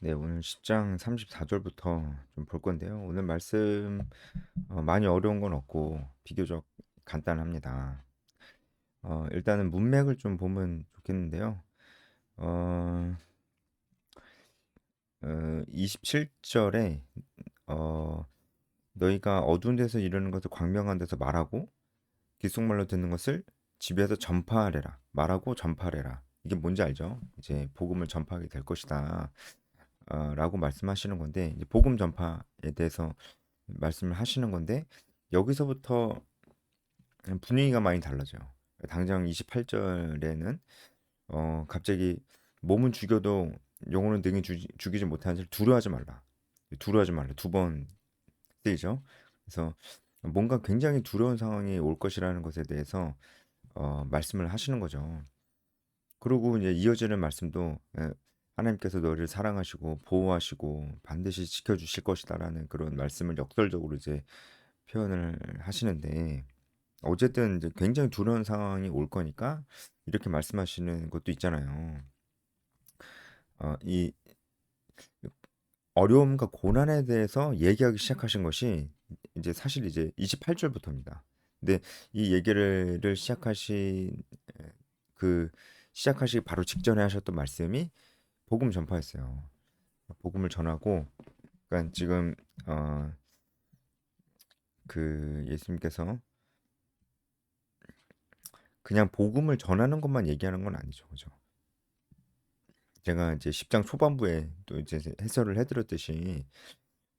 네, 오늘 10장 34절부터 좀 볼 건데요. 오늘 말씀 많이 어려운 건 없고 비교적 간단합니다. 일단은 문맥을 좀 보면 좋겠는데요. 어, 27절에 너희가 어두운 데서 이르는 것을 광명한 데서 말하고 귓속말로 듣는 것을 집에서 전파하래라. 말하고 전파하래라. 이게 뭔지 알죠? 이제 복음을 전파하게 될 것이다. 라고 말씀하시는 건데 이제 복음 전파에 대해서 말씀을 하시는 건데 여기서부터 분위기가 많이 달라져요. 당장 28절에는 갑자기 몸은 죽여도 영혼은 능히 죽이지 못하는 자를 두려워하지 말라. 두려워하지 말라. 두 번 쓰이죠. 그래서 뭔가 굉장히 두려운 상황이 올 것이라는 것에 대해서 말씀을 하시는 거죠. 그리고 이제 이어지는 말씀도 하나님께서 너를 사랑하시고 보호하시고 반드시 지켜주실 것이다라는 그런 말씀을 역설적으로 이제 표현을 하시는데 어쨌든 이제 굉장히 두려운 상황이 올 거니까 이렇게 말씀하시는 것도 있잖아요. 이 어려움과 고난에 대해서 얘기하기 시작하신 것이 이제 사실 이제 28절부터입니다. 근데 이 얘기를 시작하신 그 시작하시기 바로 직전에 하셨던 말씀이 복음 전파였어요. 복음을 전하고, 그러니까 지금 그 예수님께서 그냥 복음을 전하는 것만 얘기하는 건 아니죠, 그죠? 제가 이제 10장 초반부에 또 이제 해설을 해드렸듯이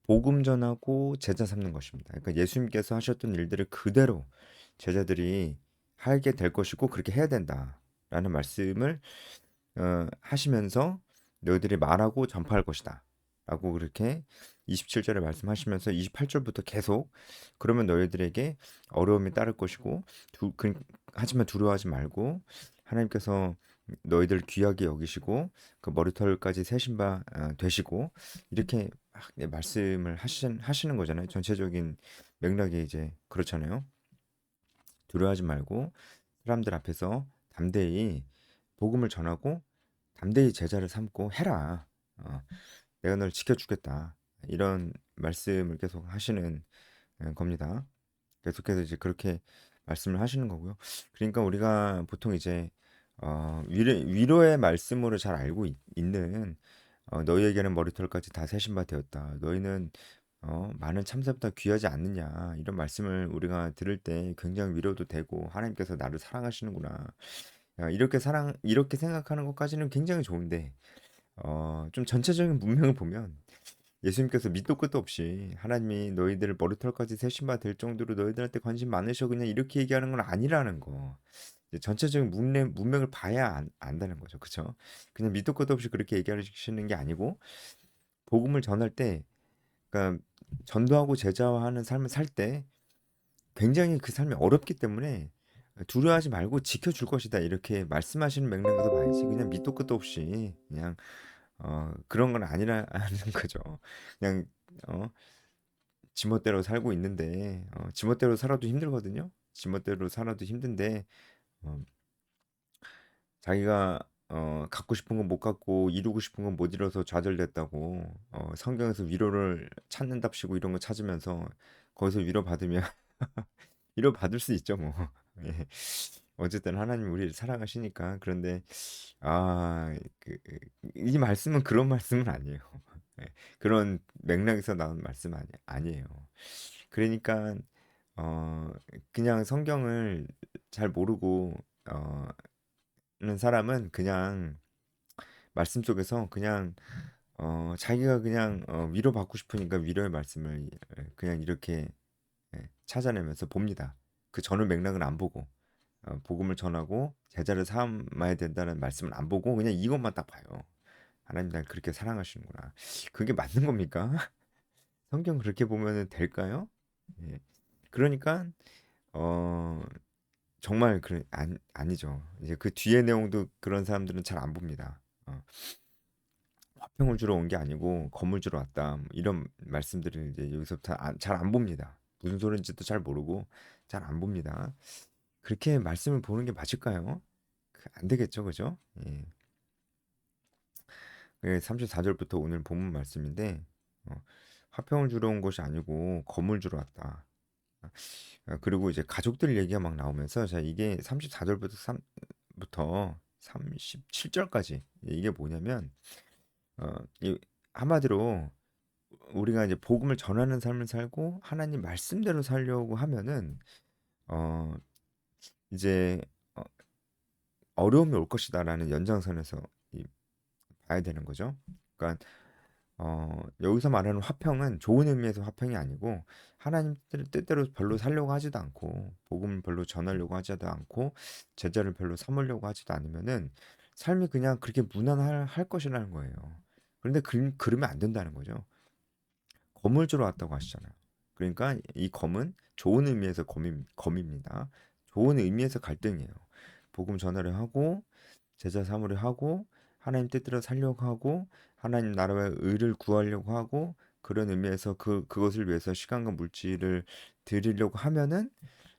복음 전하고 제자 삼는 것입니다. 그러니까 예수님께서 하셨던 일들을 그대로 제자들이 하게 될 것이고 그렇게 해야 된다라는 말씀을 하시면서 너희들이 말하고 전파할 것이다. 라고 그렇게 27절에 말씀하시면서 28절부터 계속 그러면 너희들에게 어려움이 따를 것이고 하지만 두려워하지 말고 하나님께서 너희들 귀하게 여기시고 그 머리털까지 세신 바 되시고 이렇게 막 말씀을 하시는 거잖아요. 전체적인 맥락이 이제 그렇잖아요. 두려워하지 말고 사람들 앞에서 담대히 복음을 전하고 담대히 제자를 삼고 해라. 내가 널 지켜주겠다. 이런 말씀을 계속 하시는 겁니다. 계속해서 이제 그렇게 말씀을 하시는 거고요. 그러니까 우리가 보통 이제 위로의 말씀으로 잘 알고 있는 너희에게는 머리털까지 다 세신 바 되었다. 너희는 많은 참새보다 귀하지 않느냐 이런 말씀을 우리가 들을 때 굉장히 위로도 되고 하나님께서 나를 사랑하시는구나. 이렇게 생각하는 것까지는 굉장히 좋은데 좀 전체적인 문맥을 보면 예수님께서 밑도 끝도 없이 하나님이 너희들을 머리털까지 세신 바 될 정도로 너희들한테 관심 많으셔 그냥 이렇게 얘기하는 건 아니라는 거. 이제 전체적인 문맥을 봐야 안다는 거죠. 그쵸? 그냥 밑도 끝도 없이 그렇게 얘기하시는 게 아니고 복음을 전할 때 그러니까 전도하고 제자화하는 삶을 살 때 굉장히 그 삶이 어렵기 때문에 두려워하지 말고 지켜줄 것이다 이렇게 말씀하시는 맥락에서 봐야지 그냥 밑도 끝도 없이 그냥 그런 건 아니라는 거죠. 그냥 어, 지멋대로 살고 있는데 지멋대로 살아도 힘들거든요. 지멋대로 살아도 힘든데 어, 자기가 갖고 싶은 건 못 갖고 이루고 싶은 건 못 이뤄서 좌절됐다고 성경에서 위로를 찾는답시고 이런 거 찾으면서 거기서 위로받으면 위로받을 수 있죠 뭐. 예. 어쨌든 하나님 우리를 사랑하시니까 그런데 이 말씀은 그런 말씀은 아니에요. 예. 그런 맥락에서 나온 말씀 아니에요. 그러니까 어 그냥 성경을 잘 모르고 는 사람은 그냥 말씀 속에서 그냥 자기가 그냥 위로받고 싶으니까 위로의 말씀을 그냥 이렇게 찾아내면서 봅니다. 그 전후 맥락은 안 보고 복음을 전하고 제자를 삼아야 된다는 말씀을 안 보고 그냥 이것만 딱 봐요. 하나님 날 그렇게 사랑하시는구나. 그게 맞는 겁니까? 성경 그렇게 보면은 될까요? 예. 그러니까 어 정말 아니죠. 이제 그 뒤에 내용도 그런 사람들은 잘 안 봅니다. 화평을 주러 온 게 아니고 건물 주러 왔다. 뭐 이런 말씀들을 이제 여기서부터 잘 안 봅니다. 무슨 소리인지도 잘 모르고 잘 안 봅니다. 그렇게 말씀을 보는 게 맞을까요? 안 되겠죠, 그죠? 예. 그게 34절부터 오늘 본문 말씀인데 어, 화평을 주러 온 것이 아니고 검을 주러 왔다. 그리고 이제 가족들 얘기가 막 나오면서 자 이게 34절부터 부터 37절까지 이게 뭐냐면 이 한마디로 우리가 이제 복음을 전하는 삶을 살고 하나님 말씀대로 살려고 하면은 어 이제 어, 어려움이 올 것이다라는 연장선에서 봐야 되는 거죠. 그러니까 여기서 말하는 화평은 좋은 의미에서 화평이 아니고 하나님 뜻대로 별로 살려고 하지도 않고 복음을 별로 전하려고 하지도 않고 제자를 별로 삼으려고 하지도 않으면은 삶이 그냥 그렇게 무난할 것이라는 거예요. 그런데 그러면 안 된다는 거죠. 검을 주러 왔다고 하시잖아요. 그러니까 이 검은 좋은 의미에서 검입니다. 좋은 의미에서 갈등이에요. 복음 전하려 하고 제자 삼으려 하고 하나님 뜻대로 살려고 하고 하나님 나라의 의를 구하려고 하고 그런 의미에서 그것을 위해서 시간과 물질을 드리려고 하면은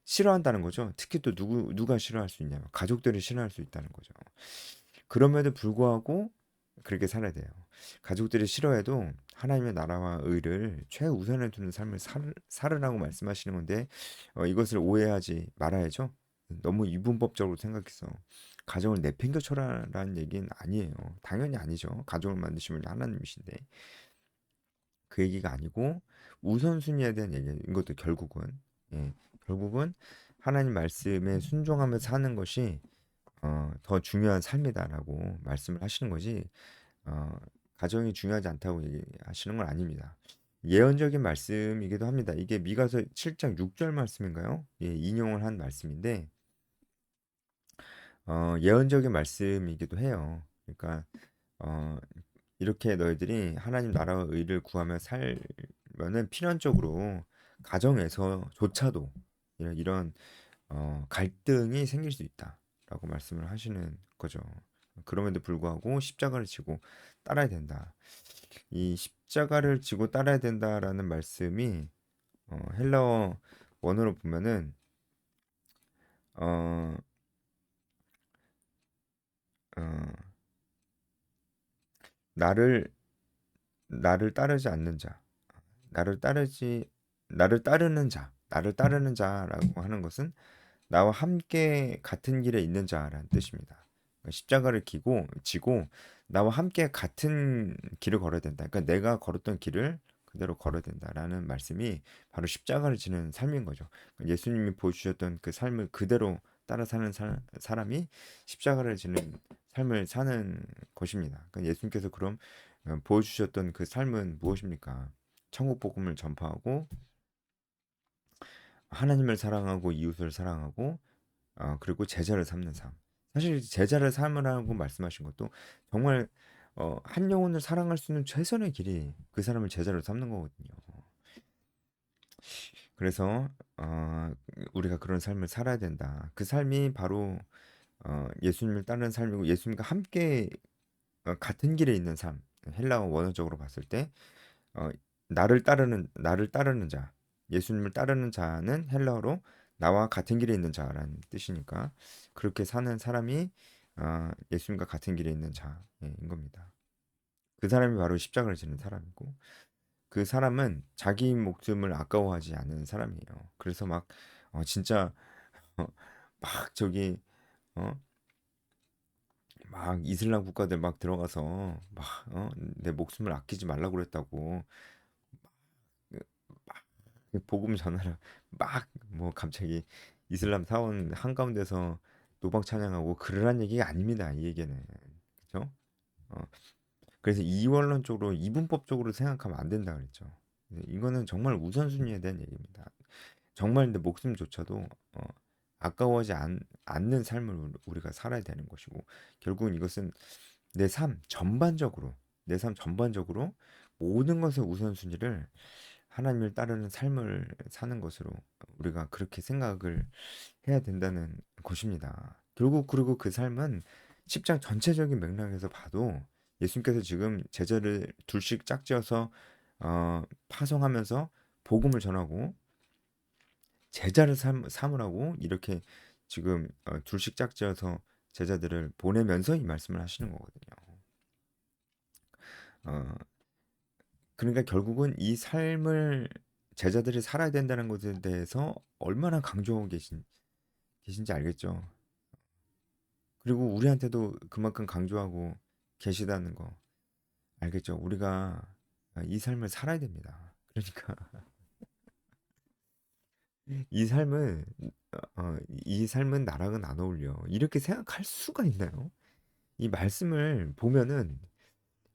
싫어한다는 거죠. 특히 또 누가 싫어할 수 있냐면 가족들이 싫어할 수 있다는 거죠. 그럼에도 불구하고 그렇게 살아야 돼요. 가족들이 싫어해도 하나님의 나라와 의를 최우선에 두는 삶을 살으라고 말씀하시는 건데 이것을 오해하지 말아야죠. 너무 이분법적으로 생각해서 가정을 내팽겨쳐라라는 얘기는 아니에요. 당연히 아니죠. 가족을 만드신 분이 하나님이신데 그 얘기가 아니고 우선순위에 대한 얘기예요. 이것도 결국은 예, 결국은 하나님 말씀에 순종하며 사는 것이 더 중요한 삶이다라고 말씀을 하시는 거지 어, 가정이 중요하지 않다고 얘기하시는 건 아닙니다. 예언적인 말씀이기도 합니다. 이게 미가서 7장 6절 말씀인가요? 예, 인용을 한 말씀인데 예언적인 말씀이기도 해요. 그러니까 어, 이렇게 너희들이 하나님 나라와 의를 구하며 살면은 필연적으로 가정에서조차도 이런 갈등이 생길 수 있다라고 말씀을 하시는 거죠. 그럼에도 불구하고 십자가를 지고 따라야 된다. 이 십자가를 지고 따라야 된다라는 말씀이 헬라어 원어로 보면은 어, 어, 나를 나를 따르지 않는 자, 나를 따르지 나를 따르는 자라고 하는 것은 나와 함께 같은 길에 있는 자라는 뜻입니다. 그러니까 십자가를 지고 나와 함께 같은 길을 걸어야 된다. 그러니까 내가 걸었던 길을 그대로 걸어야 된다라는 말씀이 바로 십자가를 지는 삶인 거죠. 그러니까 예수님이 보여주셨던 그 삶을 그대로 따라 사는 사람이 십자가를 지는 삶을 사는 것입니다. 그러니까 예수님께서 그럼 보여주셨던 그 삶은 무엇입니까? 천국 복음을 전파하고 하나님을 사랑하고 이웃을 사랑하고 그리고 제자를 삼는 삶. 사실 제자를 삼으라고 말씀하신 것도 정말 한 영혼을 사랑할 수 있는 최선의 길이 그 사람을 제자로 삼는 거거든요. 그래서 우리가 그런 삶을 살아야 된다. 그 삶이 바로 예수님을 따르는 삶이고 예수님과 함께 같은 길에 있는 삶. 헬라어 원어적으로 봤을 때 어, 나를 따르는 자, 예수님을 따르는 자는 헬라어로 나와 같은 길에 있는 자라는 뜻이니까 그렇게 사는 사람이 예수님과 같은 길에 있는 자인 겁니다. 그 사람이 바로 십자가를 지는 사람이고 그 사람은 자기 목숨을 아까워하지 않는 사람이에요. 그래서 막 진짜 막 저기 어, 막 이슬람 국가들 막 들어가서 막 내 목숨을 아끼지 말라고 그랬다고 복음 전하라 막 뭐 갑자기 이슬람 사원 한가운데서 노방 찬양하고 그러란 얘기가 아닙니다. 이 얘기는 그죠? 어, 그래서 이원론적으로 이분법적으로 생각하면 안 된다 그랬죠. 이거는 정말 우선순위에 대한 얘기입니다. 정말 내 목숨조차도 아까워하지 않는 삶을 우리가 살아야 되는 것이고 결국은 이것은 내 삶 전반적으로 모든 것의 우선순위를 하나님을 따르는 삶을 사는 것으로 우리가 그렇게 생각을 해야 된다는 것입니다. 결국 그리고 그 삶은 10장 전체적인 맥락에서 봐도 예수님께서 지금 제자를 둘씩 짝지어서 파송하면서 복음을 전하고 제자를 삼으라고 이렇게 지금 둘씩 짝지어서 제자들을 보내면서 이 말씀을 하시는 거거든요. 어, 그러니까 결국은 이 삶을 제자들이 살아야 된다는 것에 대해서 얼마나 강조하고 계신지 알겠죠. 그리고 우리한테도 그만큼 강조하고 계시다는 거 알겠죠. 우리가 이 삶을 살아야 됩니다. 그러니까 이 삶은 이 삶은 나랑은 안 어울려. 이렇게 생각할 수가 있나요? 이 말씀을 보면은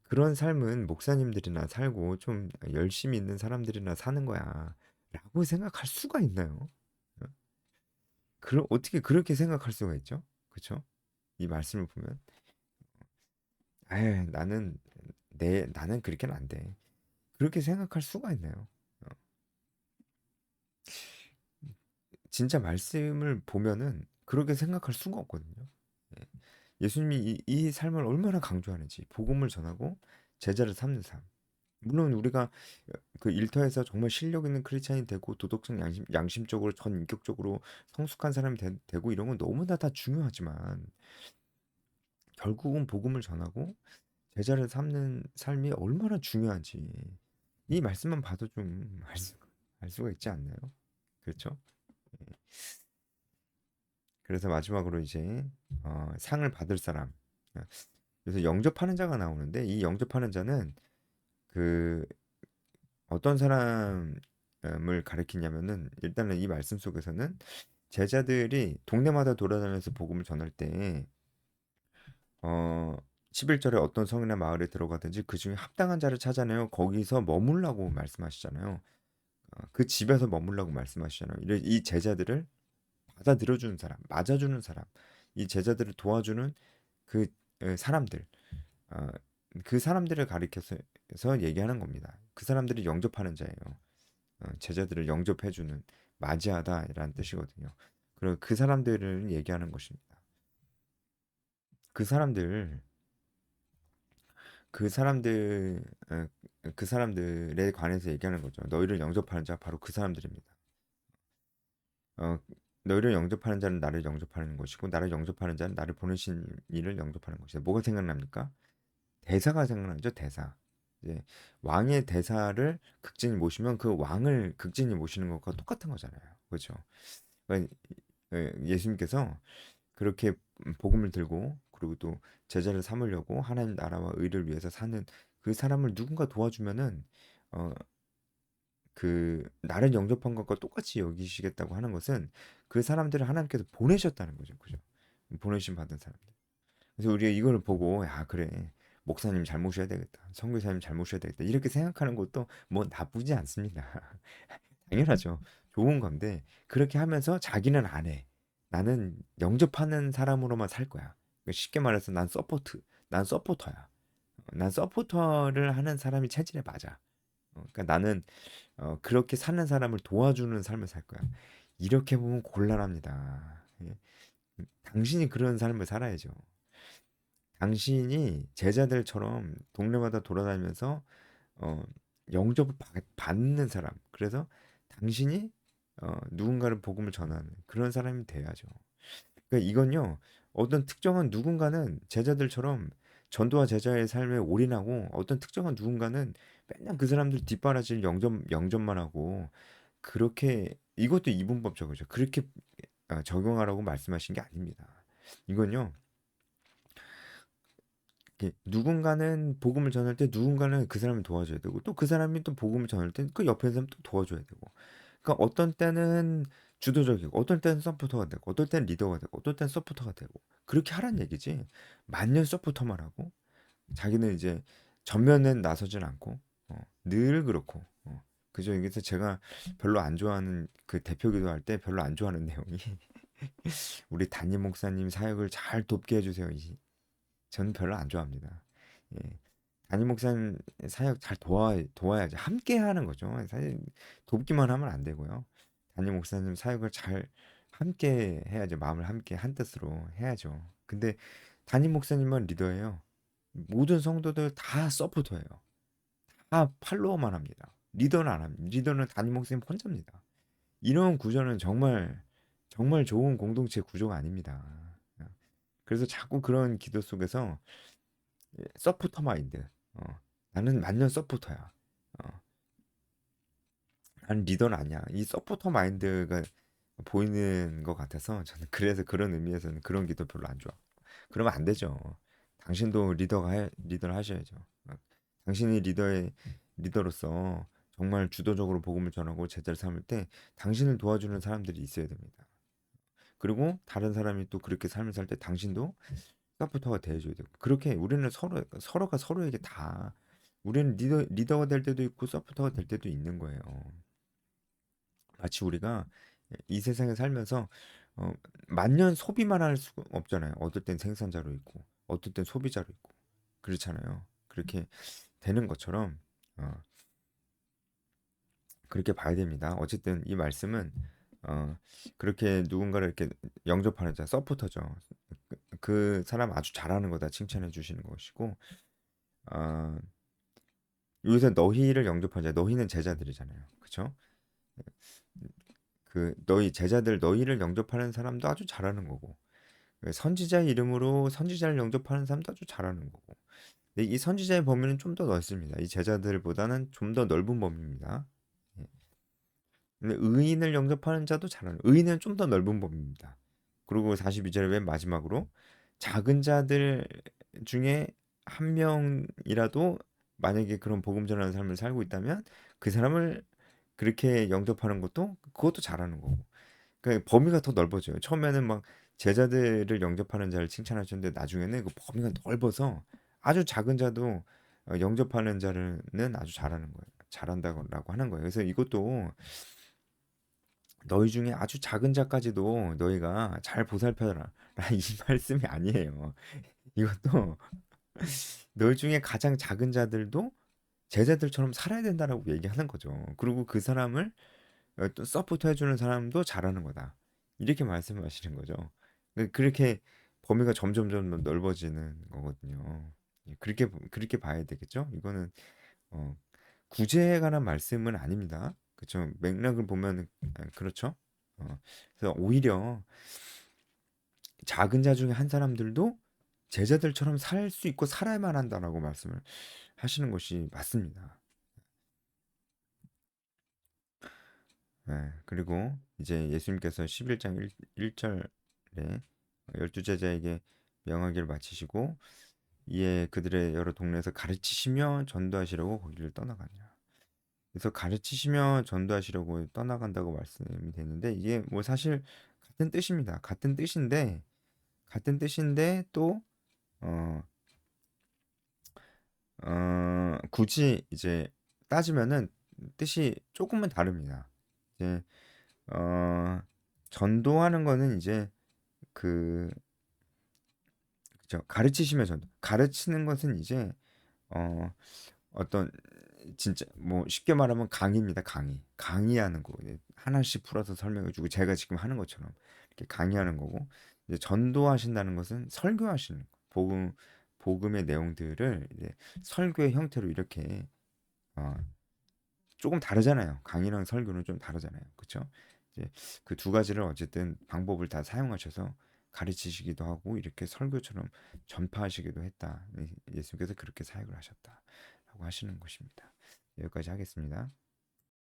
그런 삶은 목사님들이나 살고 좀 열심히 있는 사람들이나 사는 거야. 라고 생각할 수가 있나요? 어? 어떻게 그렇게 생각할 수가 있죠? 그쵸? 이 말씀을 보면. 에 나는 그렇게는 안 돼. 그렇게 생각할 수가 있나요? 어, 진짜 말씀을 보면은 그렇게 생각할 수가 없거든요. 예. 예수님이 이 삶을 얼마나 강조하는지, 복음을 전하고 제자를 삼는 삶. 물론 우리가 그 일터에서 정말 실력 있는 크리스찬이 되고 도덕성 양심적으로 전인격적으로 성숙한 사람이 되고 이런 건 너무나 다 중요하지만 결국은 복음을 전하고 제자를 삼는 삶이 얼마나 중요한지 이 말씀만 봐도 좀 알 수가 있지 않나요? 그렇죠? 그래서 마지막으로 이제 상을 받을 사람. 그래서 영접하는 자가 나오는데 이 영접하는 자는 그 어떤 사람을 가리키냐면은 일단은 이 말씀 속에서는 제자들이 동네마다 돌아다니면서 복음을 전할 때 어 11절에 어떤 성이나 마을에 들어가든지 그중에 합당한 자를 찾아내어 거기서 머물라고 말씀하시잖아요. 그 집에서 머물라고 말씀하시잖아요. 이 제자들을 받아들여 주는 사람, 맞아주는 사람, 이 제자들을 도와주는 그 사람들, 어, 그 사람들을 가리켜서 얘기하는 겁니다. 그 사람들이 영접하는 자예요. 제자들을 영접해주는 맞이하다라는 뜻이거든요. 그리고 그 사람들을 얘기하는 것입니다. 그 사람들, 그 사람들, 그 사람들에 관해서 얘기하는 거죠. 너희를 영접하는 자 바로 그 사람들입니다. 어, 너희를 영접하는 자는 나를 영접하는 것이고 나를 영접하는 자는 나를 보내신 이를 영접하는 것이다. 뭐가 생각납니까? 대사가 생각나죠. 대사. 이제 왕의 대사를 극진히 모시면 그 왕을 극진히 모시는 것과 똑같은 거잖아요. 그렇죠? 그러니까 예수님께서 그렇게 복음을 들고 그리고 또 제자를 삼으려고 하나님 나라와 의를 위해서 사는 그 사람을 누군가 도와주면은 어, 그 나를 영접한 것과 똑같이 여기시겠다고 하는 것은 그 사람들을 하나님께서 보내셨다는 거죠. 그죠? 보내신 받은 사람들. 그래서 우리가 이걸 보고 야 그래 목사님 잘 모셔야 되겠다. 선교사님 잘 모셔야 되겠다. 이렇게 생각하는 것도 뭐 나쁘지 않습니다. 당연하죠. 좋은 건데 그렇게 하면서 자기는 안 해. 나는 영접하는 사람으로만 살 거야. 그러니까 쉽게 말해서 난 서포터야. 난 서포터를 하는 사람이 체질에 맞아. 그러니까 나는 그렇게 사는 사람을 도와주는 삶을 살 거야. 이렇게 보면 곤란합니다. 예. 당신이 그런 삶을 살아야죠. 당신이 제자들처럼 동네마다 돌아다니면서 어, 영접을 받는 사람. 그래서 당신이 누군가를 복음을 전하는 그런 사람이 돼야죠. 그러니까 이건요. 어떤 특정한 누군가는 제자들처럼 전도와 제자의 삶에 올인하고 어떤 특정한 누군가는 맨날 그 사람들 뒷바라지를 영접만 하고 그렇게 이것도 이분법적이죠. 그렇게 적용하라고 말씀하신 게 아닙니다. 이건요. 누군가는 복음을 전할 때 누군가는 그 사람을 도와줘야 되고 또 그 사람이 또 복음을 전할 때 그 옆에 사람 또 도와줘야 되고 그러니까 어떤 때는 주도적이고 어떤 때는 서포터가 되고 어떨 때는 리더가 되고 어떨 때는 서포터가 되고 그렇게 하란 얘기지 만년 서포터만 하고 자기는 이제 전면에 나서진 않고 늘 그렇고 그죠. 여기서 제가 별로 안 좋아하는 그 대표 기도할 때 별로 안 좋아하는 내용이 우리 담임 목사님 사역을 잘 돕게 해주세요. 저는 별로 안 좋아합니다. 예. 담임 목사님 사역 잘 도와야지. 함께 하는 거죠. 사실 돕기만 하면 안 되고요. 담임 목사님 사역을 잘 함께 해야죠. 마음을 함께 한 뜻으로 해야죠. 근데 담임 목사님만 리더예요. 모든 성도들 다 서포터예요. 다 팔로워만 합니다. 리더는 안 합니다. 리더는 담임 목사님 혼자입니다. 이런 구조는 정말 정말 좋은 공동체 구조가 아닙니다. 그래서 자꾸 그런 기도 속에서 서포터 마인드. 어. 나는 만년 서포터야. 어, 나는 리더는 아니야. 이 서포터 마인드가 보이는 것 같아서 저는 그래서 그런 의미에서는 그런 기도 별로 안 좋아. 그러면 안 되죠. 당신도 리더를 하셔야죠. 어, 당신이 리더로서 정말 주도적으로 복음을 전하고 제자를 삼을 때 당신을 도와주는 사람들이 있어야 됩니다. 그리고 다른 사람이 또 그렇게 삶을 살 때 당신도 서포터가 돼줘야 되고 그렇게 우리는 서로가 서로에게 다 우리는 리더가 될 때도 있고 서포터가 될 때도 있는 거예요. 마치 우리가 이 세상에 살면서 어, 만년 소비만 할 수가 없잖아요. 어떨 땐 생산자로 있고, 어떨 땐 소비자로 있고, 그렇잖아요. 그렇게 되는 것처럼 어, 그렇게 봐야 됩니다. 어쨌든 이 말씀은 어, 그렇게 누군가를 이렇게 영접하는 자, 서포터죠. 그 사람 아주 잘하는 거다 칭찬해 주시는 것이고, 어, 여기서 너희를 영접하는 자, 너희는 제자들이잖아요. 그렇죠? 그 너희 제자들 너희를 영접하는 사람도 아주 잘하는 거고, 선지자의 이름으로 선지자를 영접하는 사람도 아주 잘하는 거고. 근데 이 선지자의 범위는 좀 더 넓습니다. 이 제자들보다는 좀 더 넓은 범위입니다. 예. 근데 의인을 영접하는 자도 잘하는, 의인은 좀 더 넓은 범위입니다. 그리고 42절의 맨 마지막으로 작은 자들 중에 한 명이라도 만약에 그런 복음 전하는 삶을 살고 있다면 그 사람을 그렇게 영접하는 것도 그것도 잘하는 거고. 그러니까 범위가 더 넓어져요. 처음에는 막 제자들을 영접하는 자를 칭찬하셨는데 나중에는 그 범위가 넓어서 아주 작은 자도 영접하는 자는 아주 잘하는 거예요. 잘한다고 하는 거예요. 그래서 이것도 너희 중에 아주 작은 자까지도 너희가 잘 보살펴라. 이 말씀이 아니에요. 이것도 너희 중에 가장 작은 자들도 제자들처럼 살아야 된다라고 얘기하는 거죠. 그리고 그 사람을 또 서포트 해주는 사람도 잘하는 거다. 이렇게 말씀하시는 거죠. 그렇게 범위가 점점 넓어지는 거거든요. 예, 그렇게 봐야 되겠죠? 이거는 어, 구제에 관한 말씀은 아닙니다. 그렇죠? 맥락을 보면 그렇죠? 그래서 오히려 작은 자 중에 한 사람들도 제자들처럼 살 수 있고 살아야만 한다라고 말씀을 하시는 것이 맞습니다. 예, 그리고 이제 예수님께서 11장 1절에 열두 제자에게 명하기를 마치시고 이에 그들의 여러 동네에서 가르치시며 전도하시려고 거기를 떠나가니라. 그래서 가르치시며 전도하시려고 떠나간다고 말씀이 되는데 이게 뭐 사실 같은 뜻입니다. 같은 뜻인데 또 어, 굳이 이제 따지면은 뜻이 조금은 다릅니다. 이제 어, 전도하는 거는 이제 그 그죠. 가르치시면 전도. 가르치는 것은 이제 어, 어떤 진짜 뭐 쉽게 말하면 강의입니다. 강의하는 거. 이제 하나씩 풀어서 설명해 주고 제가 지금 하는 것처럼 이렇게 강의하는 거고 이제 전도하신다는 것은 설교하시는 거. 복음의 내용들을 이제 설교의 형태로 이렇게 어, 조금 다르잖아요. 강의랑 설교는 좀 다르잖아요. 그렇죠? 이제 그 두 가지를 어쨌든 방법을 다 사용하셔서 가르치시기도 하고 이렇게 설교처럼 전파하시기도 했다. 예수님께서 그렇게 사역을 하셨다라고 하시는 것입니다. 여기까지 하겠습니다.